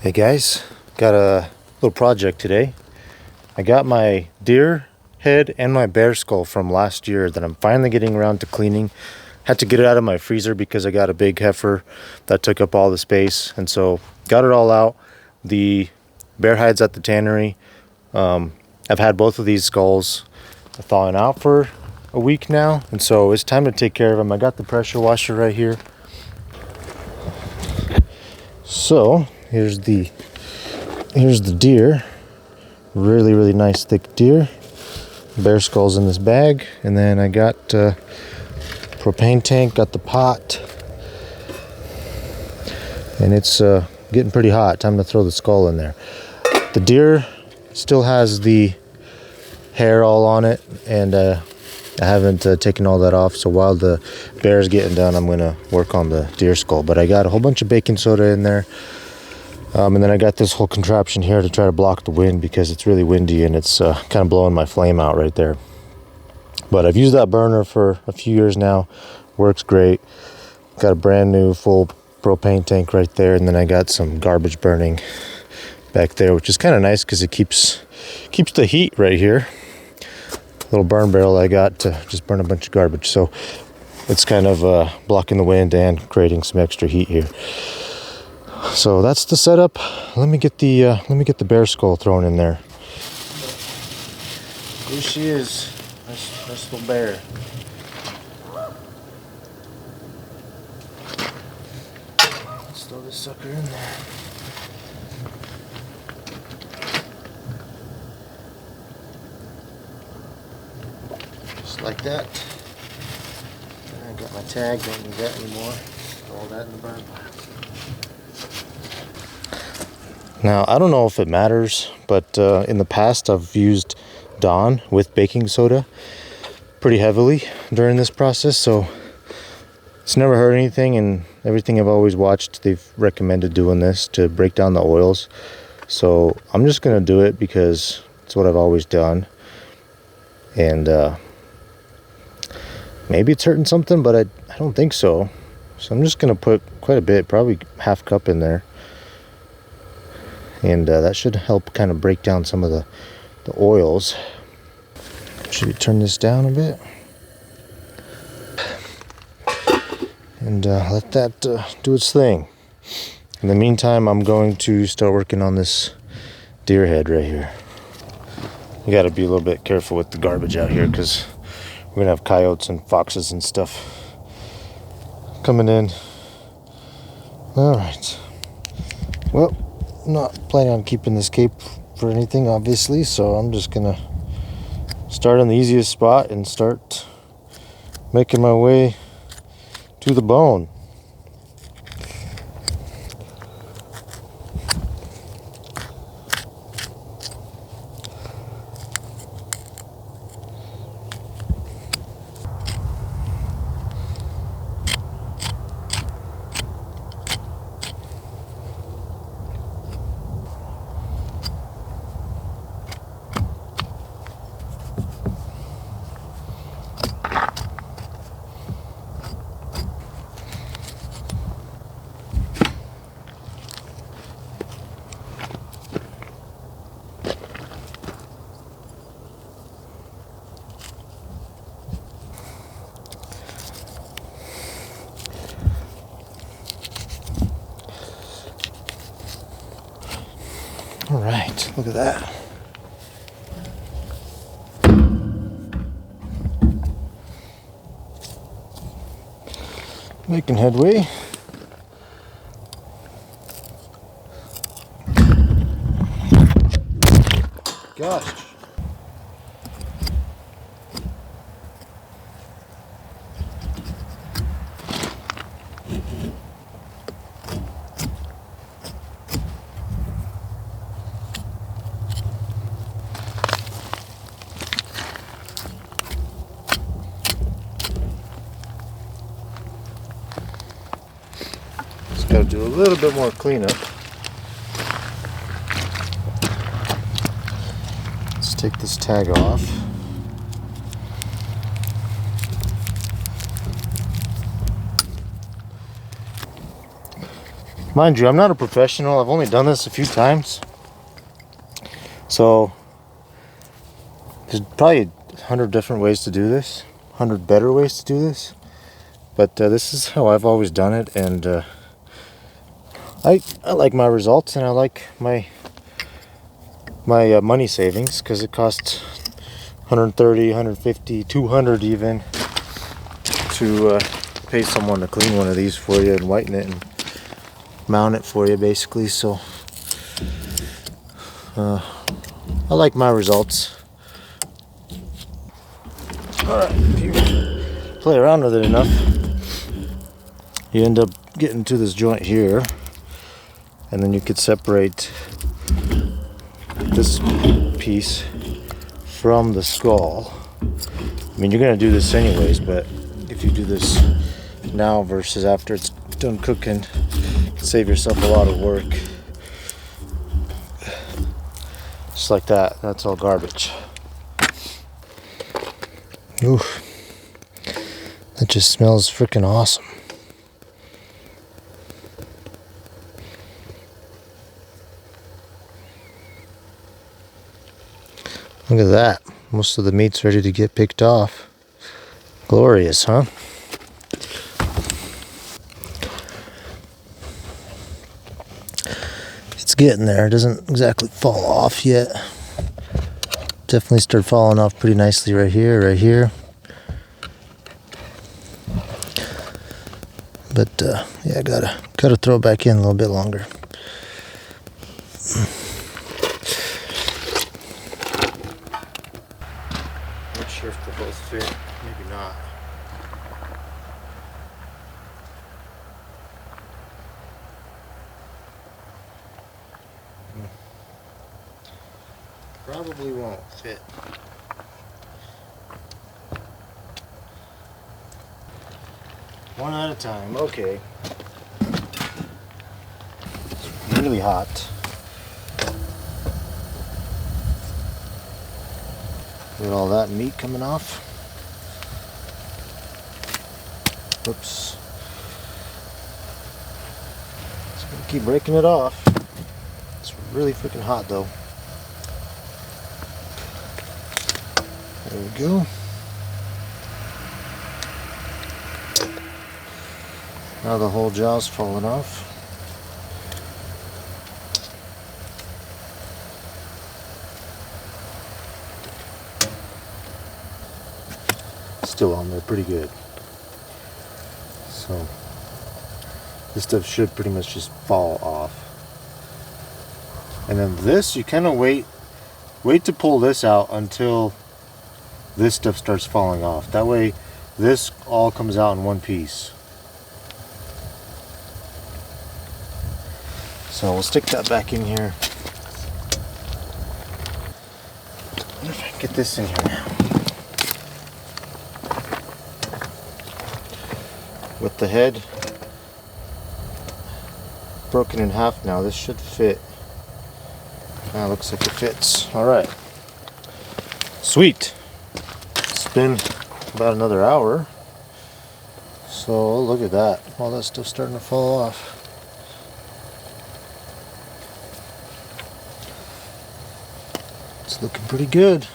Hey guys, got a little project today. I got my deer head and my bear skull from last year that I'm finally getting around to cleaning. Had to get it out of my freezer because I got a big heifer that took up all the space, and so got it all out. The bear hides at the tannery. I've had both of these skulls thawing out for a week now, and so it's time to take care of them. I got the pressure washer right here. So here's the deer. Really nice thick deer. Bear skull's in this bag, and then I got propane tank, got the pot, and it's getting pretty hot. Time to throw the skull in there. The deer still has the hair all on it, and I haven't taken all that off, so while the bear's getting done, I'm gonna work on the deer skull. But I got a whole bunch of baking soda in there, and then I got this whole contraption here to try to block the wind because it's really windy and it's kind of blowing my flame out right there. But I've used that burner for a few years now. Works great. Got a brand new full propane tank right there, and then I got some garbage burning back there, which is kind of nice because it keeps the heat right here. Little burn barrel I got to just burn a bunch of garbage, so it's kind of blocking the wind and creating some extra heat here. So that's the setup. Let me get the bear skull thrown in there. Here she is. Nice little bear. Let's throw this sucker in there. Just like that. I got my tag, don't need that anymore. Throw all that in the burn pile. Now, I don't know if it matters, but in the past I've used Dawn with baking soda pretty heavily during this process, so it's never hurt anything, and everything I've always watched, they've recommended doing this to break down the oils. So I'm just going to do it because it's what I've always done. And maybe it's hurting something, but I don't think so. So I'm just going to put quite a bit, probably half cup in there. And that should help kind of break down some of the oils. Should we turn this down a bit? And let that do its thing. In the meantime, I'm going to start working on this deer head right here. You got to be a little bit careful with the garbage out here because we're going to have coyotes and foxes and stuff coming in. All right. Well, I'm not planning on keeping this cape for anything, obviously, so I'm just gonna start on the easiest spot and start making my way to the bone. All right, look at that. Making headway. Gosh. Got to do a little bit more cleanup. Let's take this tag off. Mind you, I'm not a professional. I've only done this a few times. So there's probably 100 different ways to do this, 100 better ways to do this. But this is how I've always done it, and I like my results, and I like my money savings, because it costs 130, 150, 200 even to pay someone to clean one of these for you and whiten it and mount it for you, basically. So I like my results. Alright, if you play around with it enough, you end up getting to this joint here, and then you could separate this piece from the skull. I mean, you're gonna do this anyways, but if you do this now versus after it's done cooking, you can save yourself a lot of work. Just like that. That's all garbage. Ooh, that just smells freaking awesome. Look at that. Most of the meat's ready to get picked off. Glorious, huh? It's getting there. It doesn't exactly fall off yet. Definitely started falling off pretty nicely right here, right here. But yeah, gotta throw it back in a little bit longer. Not sure if they both fit. Maybe not. Probably won't fit. One at a time. Okay. It's really hot. Look at all that meat coming off. Whoops. Just gonna keep breaking it off. It's really freaking hot though. There we go. Now the whole jaw's falling off. Still on there pretty good. So this stuff should pretty much just fall off. And then this, you kind of wait to pull this out until this stuff starts falling off. That way this all comes out in one piece. So we'll stick that back in here. I wonder if I can get this in here now. With the head broken in half now, this should fit. Now looks like it fits. Alright. Sweet. It's been about another hour. So look at that. All that stuff's starting to fall off. It's looking pretty good.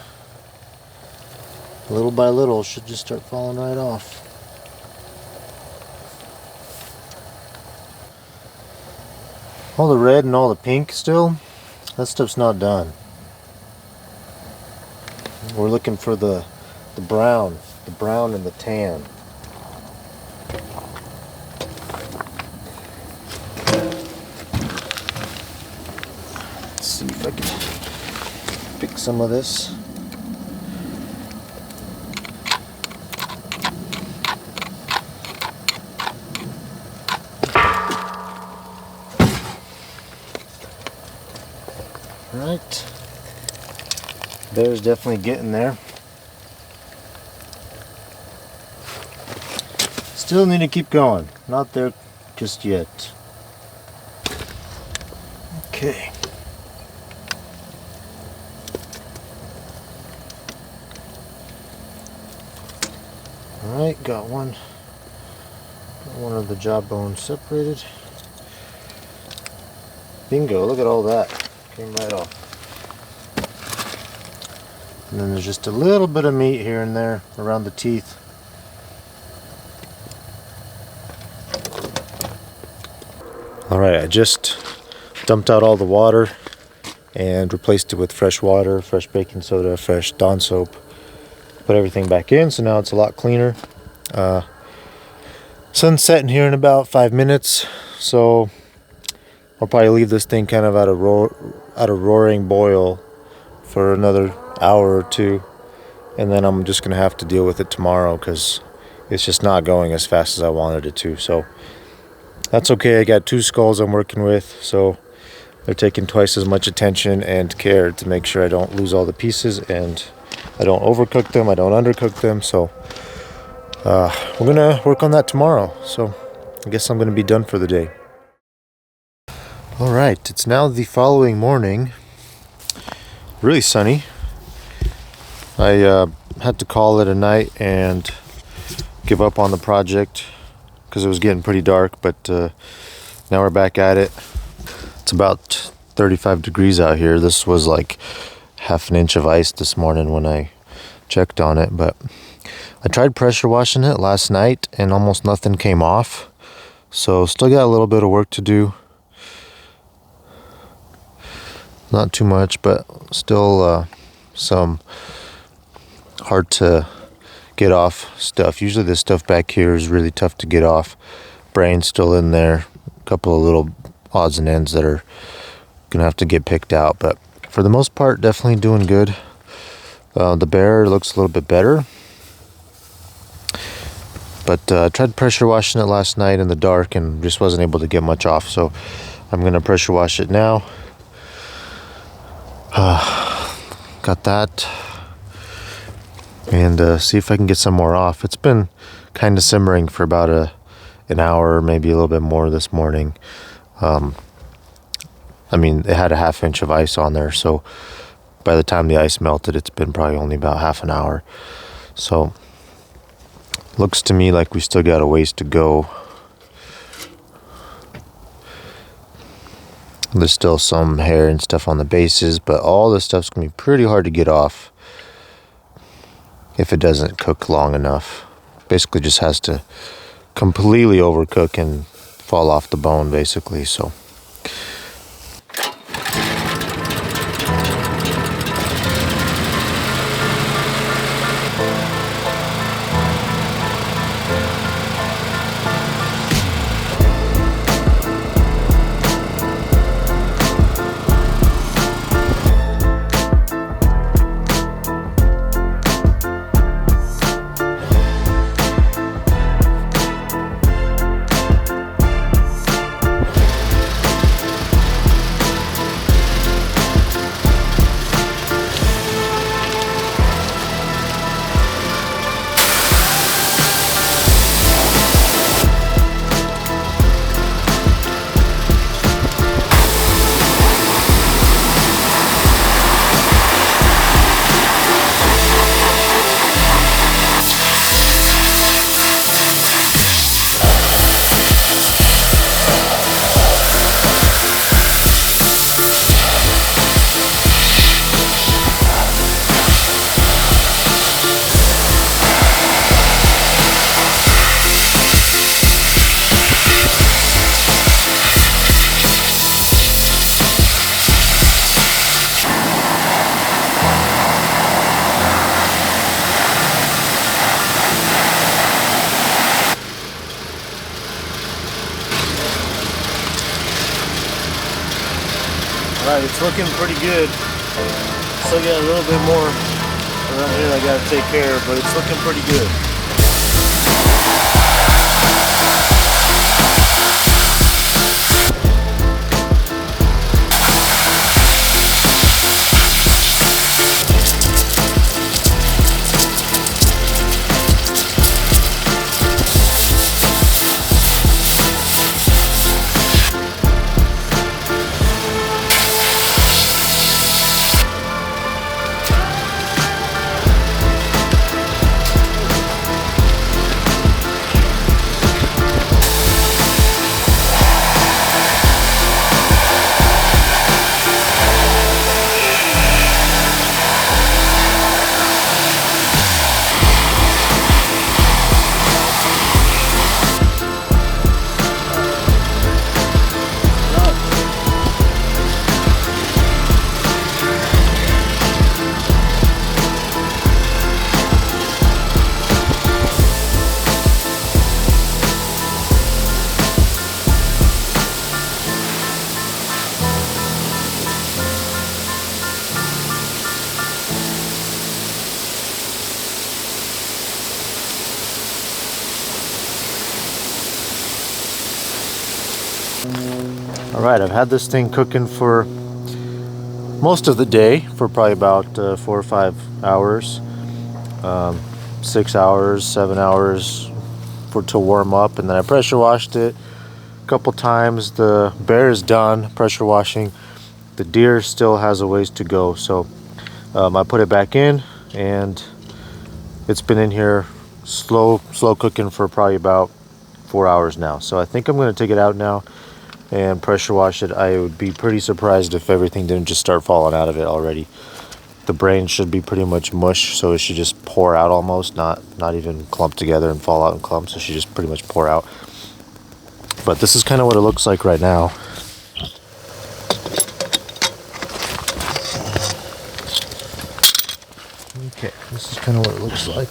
Little by little, it should just start falling right off. All the red and all the pink still, that stuff's not done. We're looking for the brown and the tan. Let's see if I can pick some of this. Right, there's definitely getting there. Still need to keep going. Not there just yet. Okay. Alright, got one of the jaw bones separated. Bingo, look at all that. Came right off. And then there's just a little bit of meat here and there around the teeth. Alright, I just dumped out all the water and replaced it with fresh water, fresh baking soda, fresh Dawn soap. Put everything back in, so now it's a lot cleaner. Sun's setting here in about 5 minutes, so I'll probably leave this thing kind of at a roaring boil for another hour or two, and then I'm just gonna have to deal with it tomorrow because it's just not going as fast as I wanted it to. So that's okay. I got 2 skulls I'm working with, so they're taking twice as much attention and care to make sure I don't lose all the pieces and I don't overcook them, I don't undercook them. So we're gonna work on that tomorrow. So I guess I'm gonna be done for the day. All right, it's now the following morning. Really sunny. I had to call it a night and give up on the project because it was getting pretty dark, but now we're back at it. It's about 35 degrees out here. This was like half an inch of ice this morning when I checked on it, but I tried pressure washing it last night and almost nothing came off. So still got a little bit of work to do. Not too much, but still some hard to get off stuff. Usually this stuff back here is really tough to get off. Brain's still in there. A couple of little odds and ends that are gonna have to get picked out, but for the most part, definitely doing good. The bear looks a little bit better, but I tried pressure washing it last night in the dark and just wasn't able to get much off. So I'm gonna pressure wash it now. Got that, and see if I can get some more off. It's been kind of simmering for about an hour, maybe a little bit more this morning. I mean, it had a half inch of ice on there, so by the time the ice melted, it's been probably only about half an hour. So looks to me like we still got a ways to go. There's still some hair and stuff on the bases, but all this stuff's gonna be pretty hard to get off if it doesn't cook long enough. Basically just has to completely overcook and fall off the bone, basically. So Alright, it's looking pretty good. Still got a little bit more around here I gotta take care of, but it's looking pretty good. All right, I've had this thing cooking for most of the day, for probably about 4 or 5 hours, 6 hours, 7 hours to warm up, and then I pressure washed it a couple times. The bear is done pressure washing. The deer still has a ways to go, so I put it back in, and it's been in here slow cooking for probably about 4 hours now. So I think I'm going to take it out now and pressure wash it. I would be pretty surprised if everything didn't just start falling out of it already. The brain should be pretty much mush, so it should just pour out almost, not even clump together and fall out in clumps. It should just pretty much pour out. But this is kind of what it looks like right now. Okay, this is kind of what it looks like.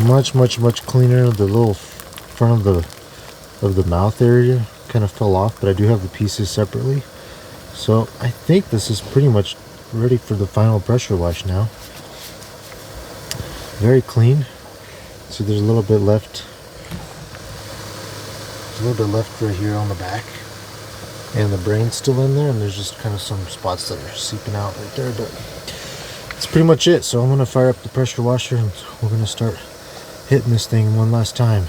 Much cleaner. The little front of the mouth area kind of fell off, but I do have the pieces separately. So I think this is pretty much ready for the final pressure wash now. Very clean. See, there's a little bit left. There's a little bit left right here on the back, and the brain's still in there, and there's just kind of some spots that are seeping out right there, but that's pretty much it. So I'm gonna fire up the pressure washer, and we're gonna start hitting this thing one last time.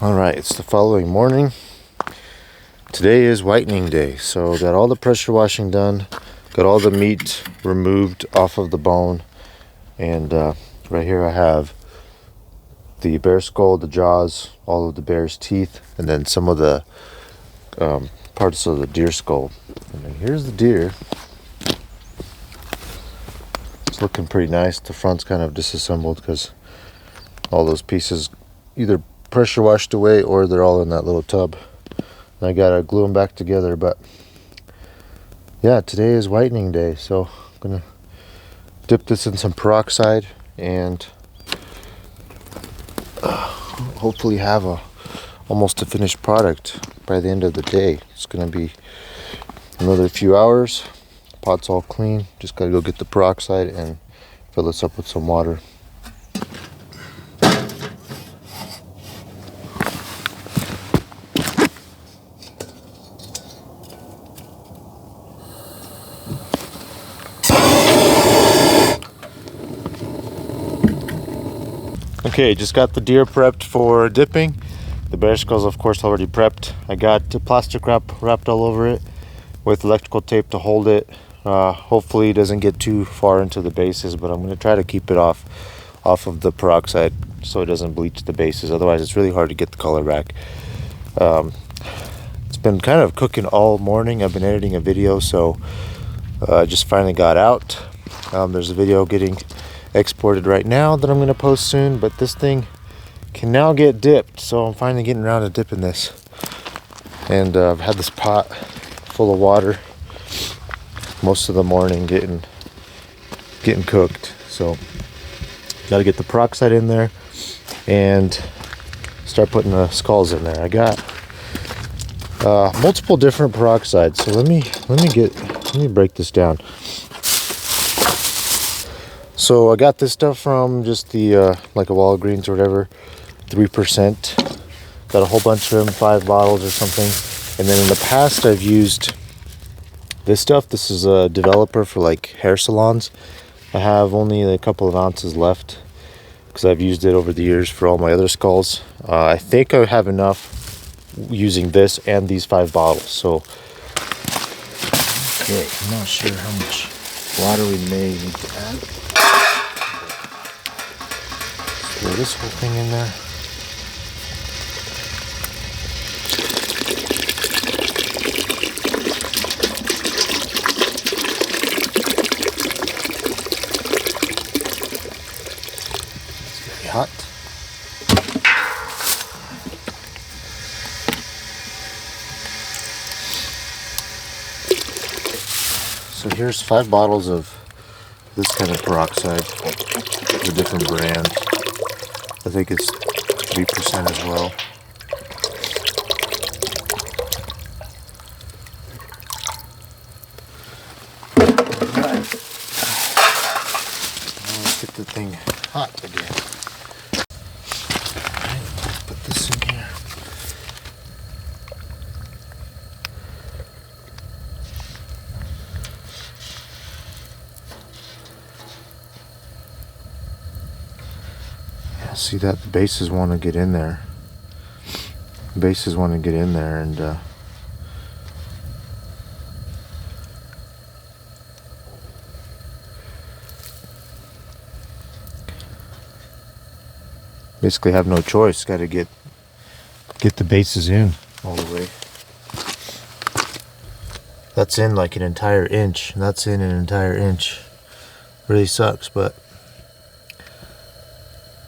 Alright, it's the following morning. Today is whitening day, so got all the pressure washing done, got all the meat removed off of the bone, and right here I have the bear skull, the jaws, all of the bear's teeth, and then some of the parts of the deer skull. And then here's the deer. It's looking pretty nice. The front's kind of disassembled because all those pieces either pressure washed away or they're all in that little tub. And I gotta glue them back together, but yeah, today is whitening day, so I'm gonna dip this in some peroxide and hopefully have almost a finished product by the end of the day. It's gonna be another few hours. Pot's all clean, just gotta go get the peroxide and fill this up with some water. Okay, just got the deer prepped for dipping. The bear skull's of course already prepped. I got plastic wrap wrapped all over it with electrical tape to hold it. Hopefully it doesn't get too far into the bases, but I'm going to try to keep it off of the peroxide so it doesn't bleach the bases. Otherwise it's really hard to get the color back. It's been kind of cooking all morning. I've been editing a video, so I just finally got out. There's a video getting exported right now that I'm going to post soon, but this thing can now get dipped, so I'm finally getting around to dipping this. And I've had this pot full of water most of the morning getting cooked, so got to get the peroxide in there and start putting the skulls in there. I got multiple different peroxides, so let me break this down. So I got this stuff from just the like a Walgreens or whatever, 3%. Got a whole bunch of them, 5 bottles or something. And then in the past I've used this stuff. This is a developer for like hair salons. I have only a couple of ounces left because I've used it over the years for all my other skulls. I think I have enough using this and these 5 bottles. So okay, I'm not sure how much water we may need to add. Throw this whole thing in there. It's very hot. So here's 5 bottles of this kind of peroxide, a different brand. I think it's 3% as well. Alright. Now let's get the thing hot again. Alright, let's put this in here. See that the bases want to get in there. Bases want to get in there, and basically have no choice. Got to get the bases in all the way. That's in like an entire inch, and that's in an entire inch. Really sucks, but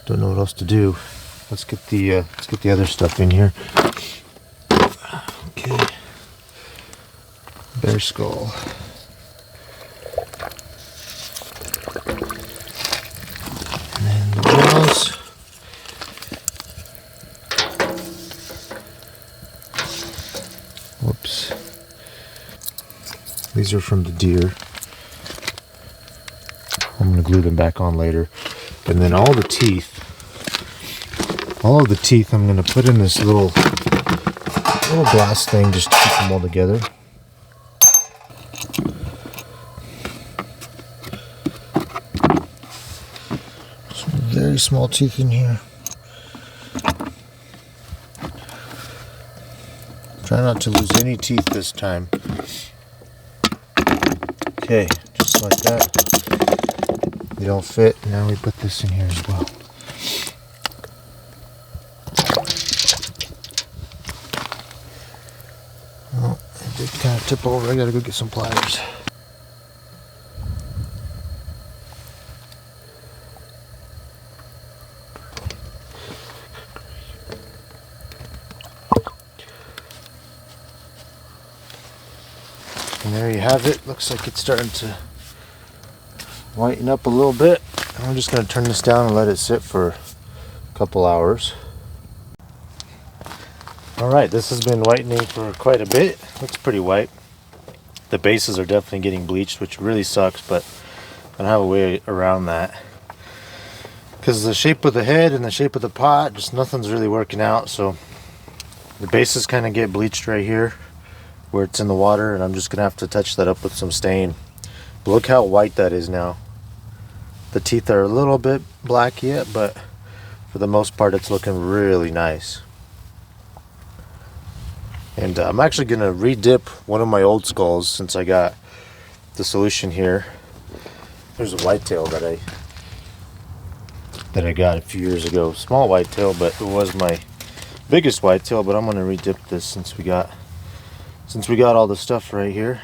don't know what else to do. Let's get the other stuff in here. Okay. Bear skull. And then the wheels. Whoops. These are from the deer. I'm gonna glue them back on later. And then all of the teeth I'm going to put in this little glass thing just to keep them all together. Some very small teeth in here. Try not to lose any teeth this time. Okay, just like that. They don't fit. Now we put this in here as well. Oh, it did kind of tip over. I gotta go get some pliers. And there you have it. Looks like it's starting to whiten up a little bit. I'm just going to turn this down and let it sit for a couple hours. Alright, this has been whitening for quite a bit. Looks pretty white. The bases are definitely getting bleached, which really sucks, but I don't have a way around that. Because the shape of the head and the shape of the pot, just nothing's really working out. So the bases kind of get bleached right here where it's in the water, and I'm just going to have to touch that up with some stain. But look how white that is now. The teeth are a little bit black yet, but for the most part it's looking really nice. And I'm actually going to re-dip one of my old skulls since I got the solution here. There's a whitetail that I got a few years ago. Small whitetail, but it was my biggest whitetail. But I'm going to re-dip this since we got all the stuff right here.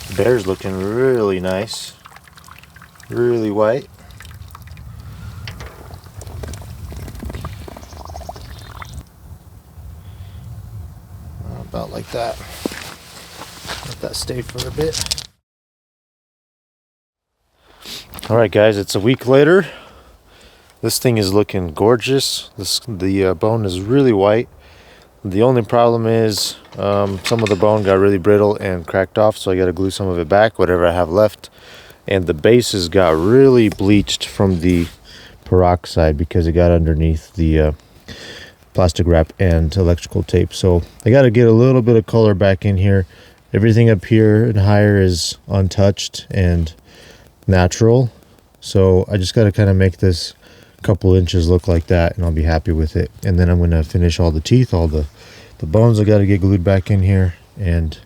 The bear's looking really nice, really white. About like that. Let that stay for a bit. Alright guys, it's a week later. This thing is looking gorgeous. The bone is really white. The only problem is some of the bone got really brittle and cracked off, so I got to glue some of it back, whatever I have left. And the bases got really bleached from the peroxide because it got underneath the plastic wrap and electrical tape. So I got to get a little bit of color back in here. Everything up here and higher is untouched and natural. So I just got to kind of make this couple inches look like that, and I'll be happy with it. And then I'm going to finish all the teeth, all the bones I got to get glued back in here, and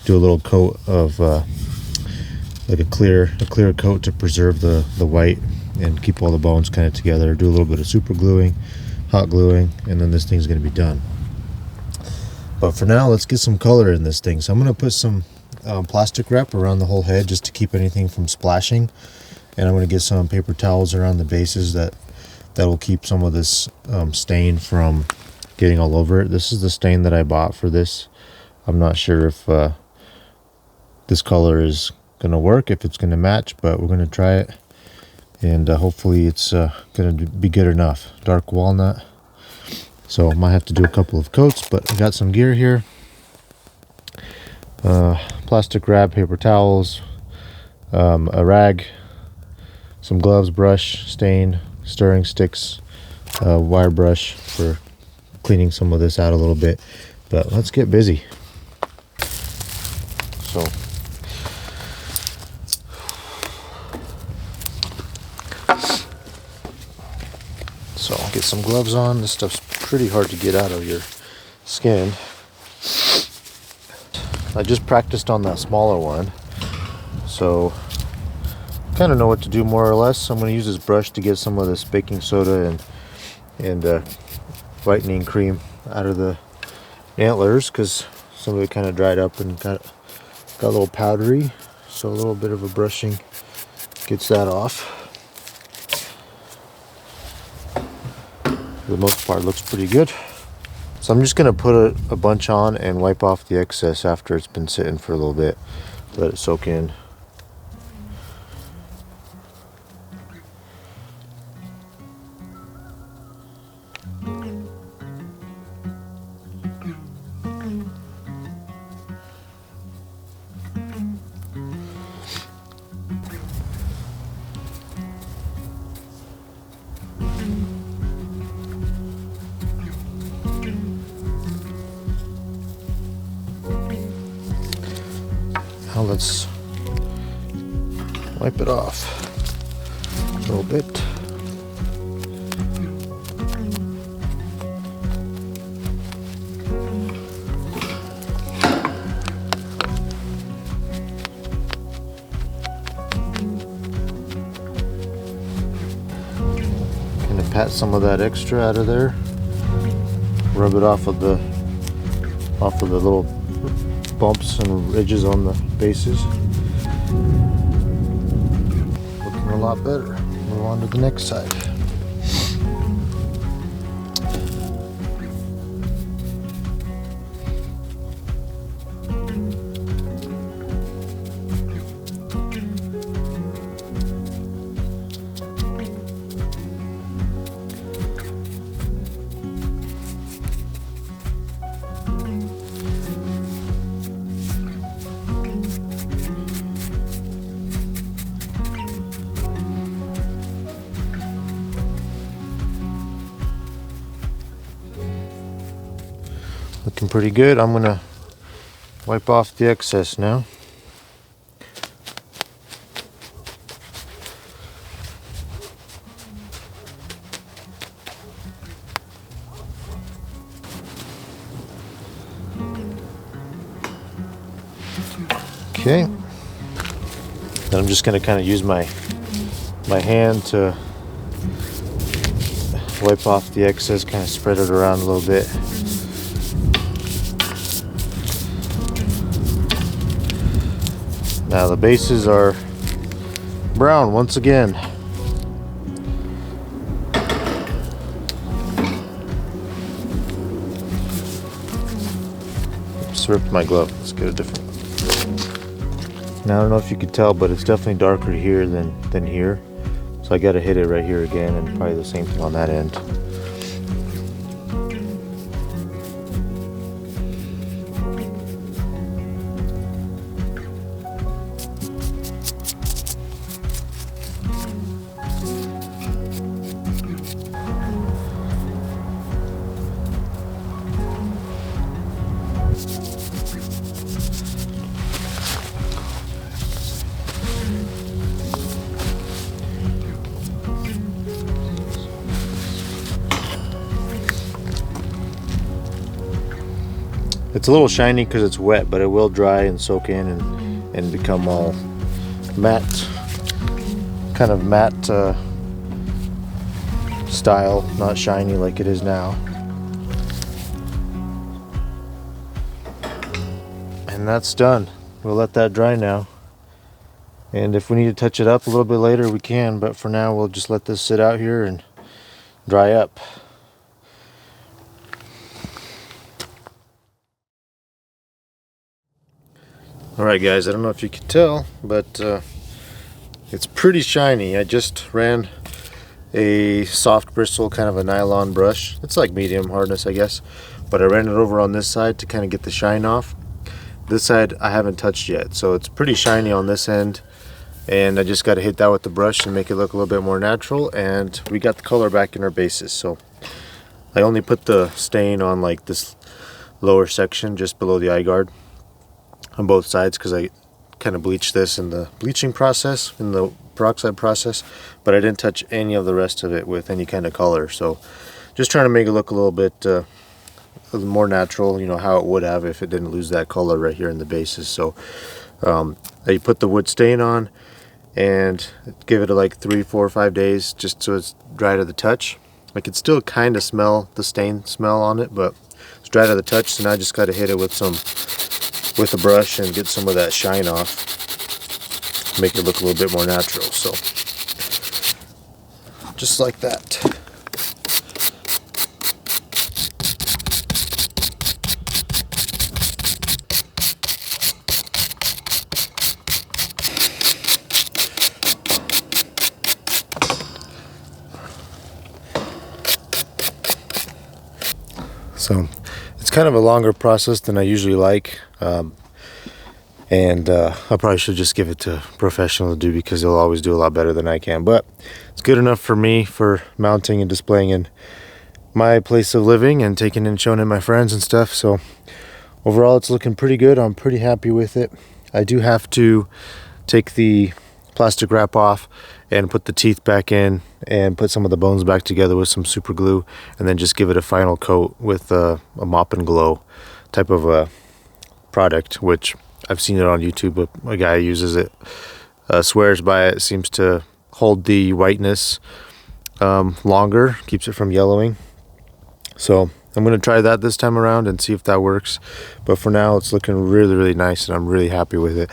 do a little coat of like a clear coat to preserve the white and keep all the bones kind of together. Do a little bit of super gluing, hot gluing, and then this thing's going to be done. But for now, let's get some color in this thing. So I'm going to put some plastic wrap around the whole head just to keep anything from splashing, and I'm going to get some paper towels around the bases that will keep some of this stain from getting all over it. This is the stain that I bought for this. I'm not sure if this color is going to work, if it's going to match, but we're going to try it, and hopefully it's going to be good enough. Dark walnut. So I might have to do a couple of coats, but I got some gear here. Plastic wrap, paper towels, a rag, some gloves, brush, stain, stirring sticks, wire brush for cleaning some of this out a little bit. But let's get busy. So I'll get some gloves on. This stuff's pretty hard to get out of your skin. I just practiced on that smaller one, so kind of know what to do more or less. I'm going to use this brush to get some of this baking soda and whitening cream out of the antlers, because some of it kind of dried up and got a little powdery. So a little bit of a brushing gets that off. For the most part, looks pretty good. So I'm just going to put a bunch on and wipe off the excess after it's been sitting for a little bit. Let it soak in. Now let's wipe it off a little bit. Kind of pat some of that extra out of there. Rub it off of the little bumps and ridges on the bases. Looking a lot better. Move on to the next side. Looking pretty good. I'm gonna wipe off the excess now. Okay. Then I'm just gonna kind of use my hand to wipe off the excess, kind of spread it around a little bit. Now the bases are brown once again. Oops, ripped my glove. Let's get a different one. Now I don't know if you could tell, but it's definitely darker here than here. So I gotta hit it right here again, and probably the same thing on that end. It's a little shiny because it's wet, but it will dry and soak in and become all matte, kind of matte style, not shiny like it is now. And that's done. We'll let that dry now. And if we need to touch it up a little bit later, we can, but for now we'll just let this sit out here and dry up. Alright guys, I don't know if you can tell, but it's pretty shiny. I just ran a soft bristle, kind of a nylon brush. It's like medium hardness, I guess, but I ran it over on this side to kind of get the shine off. This side I haven't touched yet, so it's pretty shiny on this end, and I just got to hit that with the brush and make it look a little bit more natural. And we got the color back in our bases. So I only put the stain on like this lower section just below the eye guard on both sides, because I kind of bleached this in the bleaching process, in the peroxide process, but I didn't touch any of the rest of it with any kind of color. So just trying to make it look a little bit more natural, you know, how it would have if it didn't lose that color right here in the bases. So I put the wood stain on and give it like 3, 4, 5 days just so it's dry to the touch. I can still kind of smell the stain smell on it, but it's dry to the touch. So now I just got to hit it with a brush and get some of that shine off, make it look a little bit more natural. So just like that. So it's kind of a longer process than I usually like, and I probably should just give it to a professional to do, because they'll always do a lot better than I can. But it's good enough for me for mounting and displaying in my place of living and taking and showing it my friends and stuff. So overall it's looking pretty good. I'm pretty happy with it. I do have to take the plastic wrap off and put the teeth back in and put some of the bones back together with some super glue, and then just give it a final coat with a mop and glow type of a product, which I've seen it on YouTube. A guy uses it, swears by it. Seems to hold the whiteness longer, keeps it from yellowing. So I'm going to try that this time around and see if that works. But for now it's looking really, really nice, and I'm really happy with it.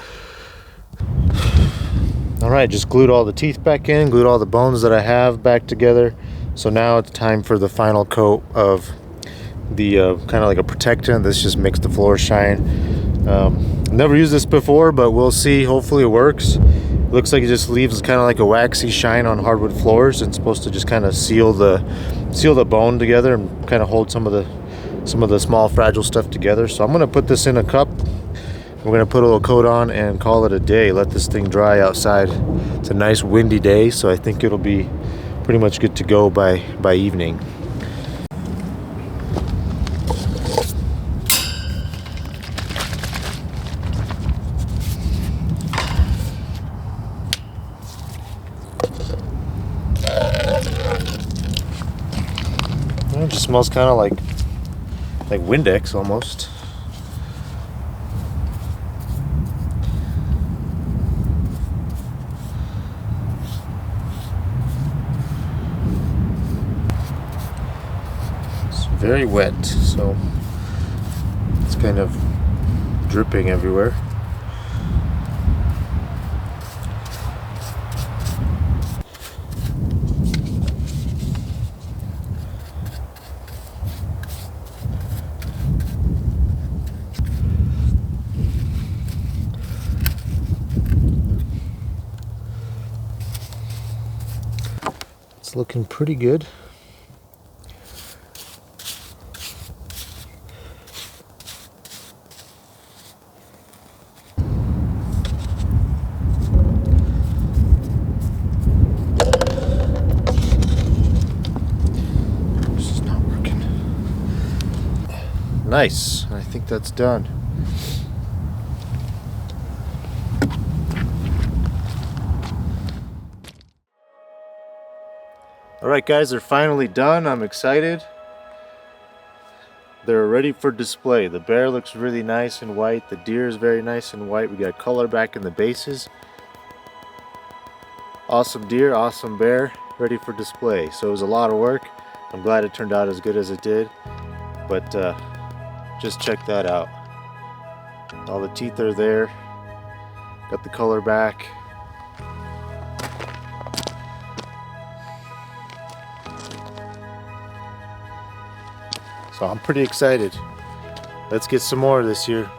Alright, just glued all the teeth back in, glued all the bones that I have back together. So now it's time for the final coat of the kind of like a protectant. This just makes the floor shine. Never used this before, but we'll see. Hopefully it works. It looks like it just leaves kind of like a waxy shine on hardwood floors. It's supposed to just kind of seal the bone together and kind of hold some of the small fragile stuff together. So I'm going to put this in a cup. We're going to put a little coat on and call it a day. Let this thing dry outside. It's a nice windy day, so I think it'll be pretty much good to go by evening. It just smells kind of like Windex almost. Very wet, so it's kind of dripping everywhere. It's looking pretty good. Nice. I think that's done. Alright guys, they're finally done. I'm excited. they're ready for display. The bear looks really nice and white. The deer is very nice and white. We got color back in the bases. Awesome deer, awesome bear, ready for display. So it was a lot of work. I'm glad it turned out as good as it did. But just check that out. All the teeth are there. Got the color back. So I'm pretty excited. Let's get some more this year.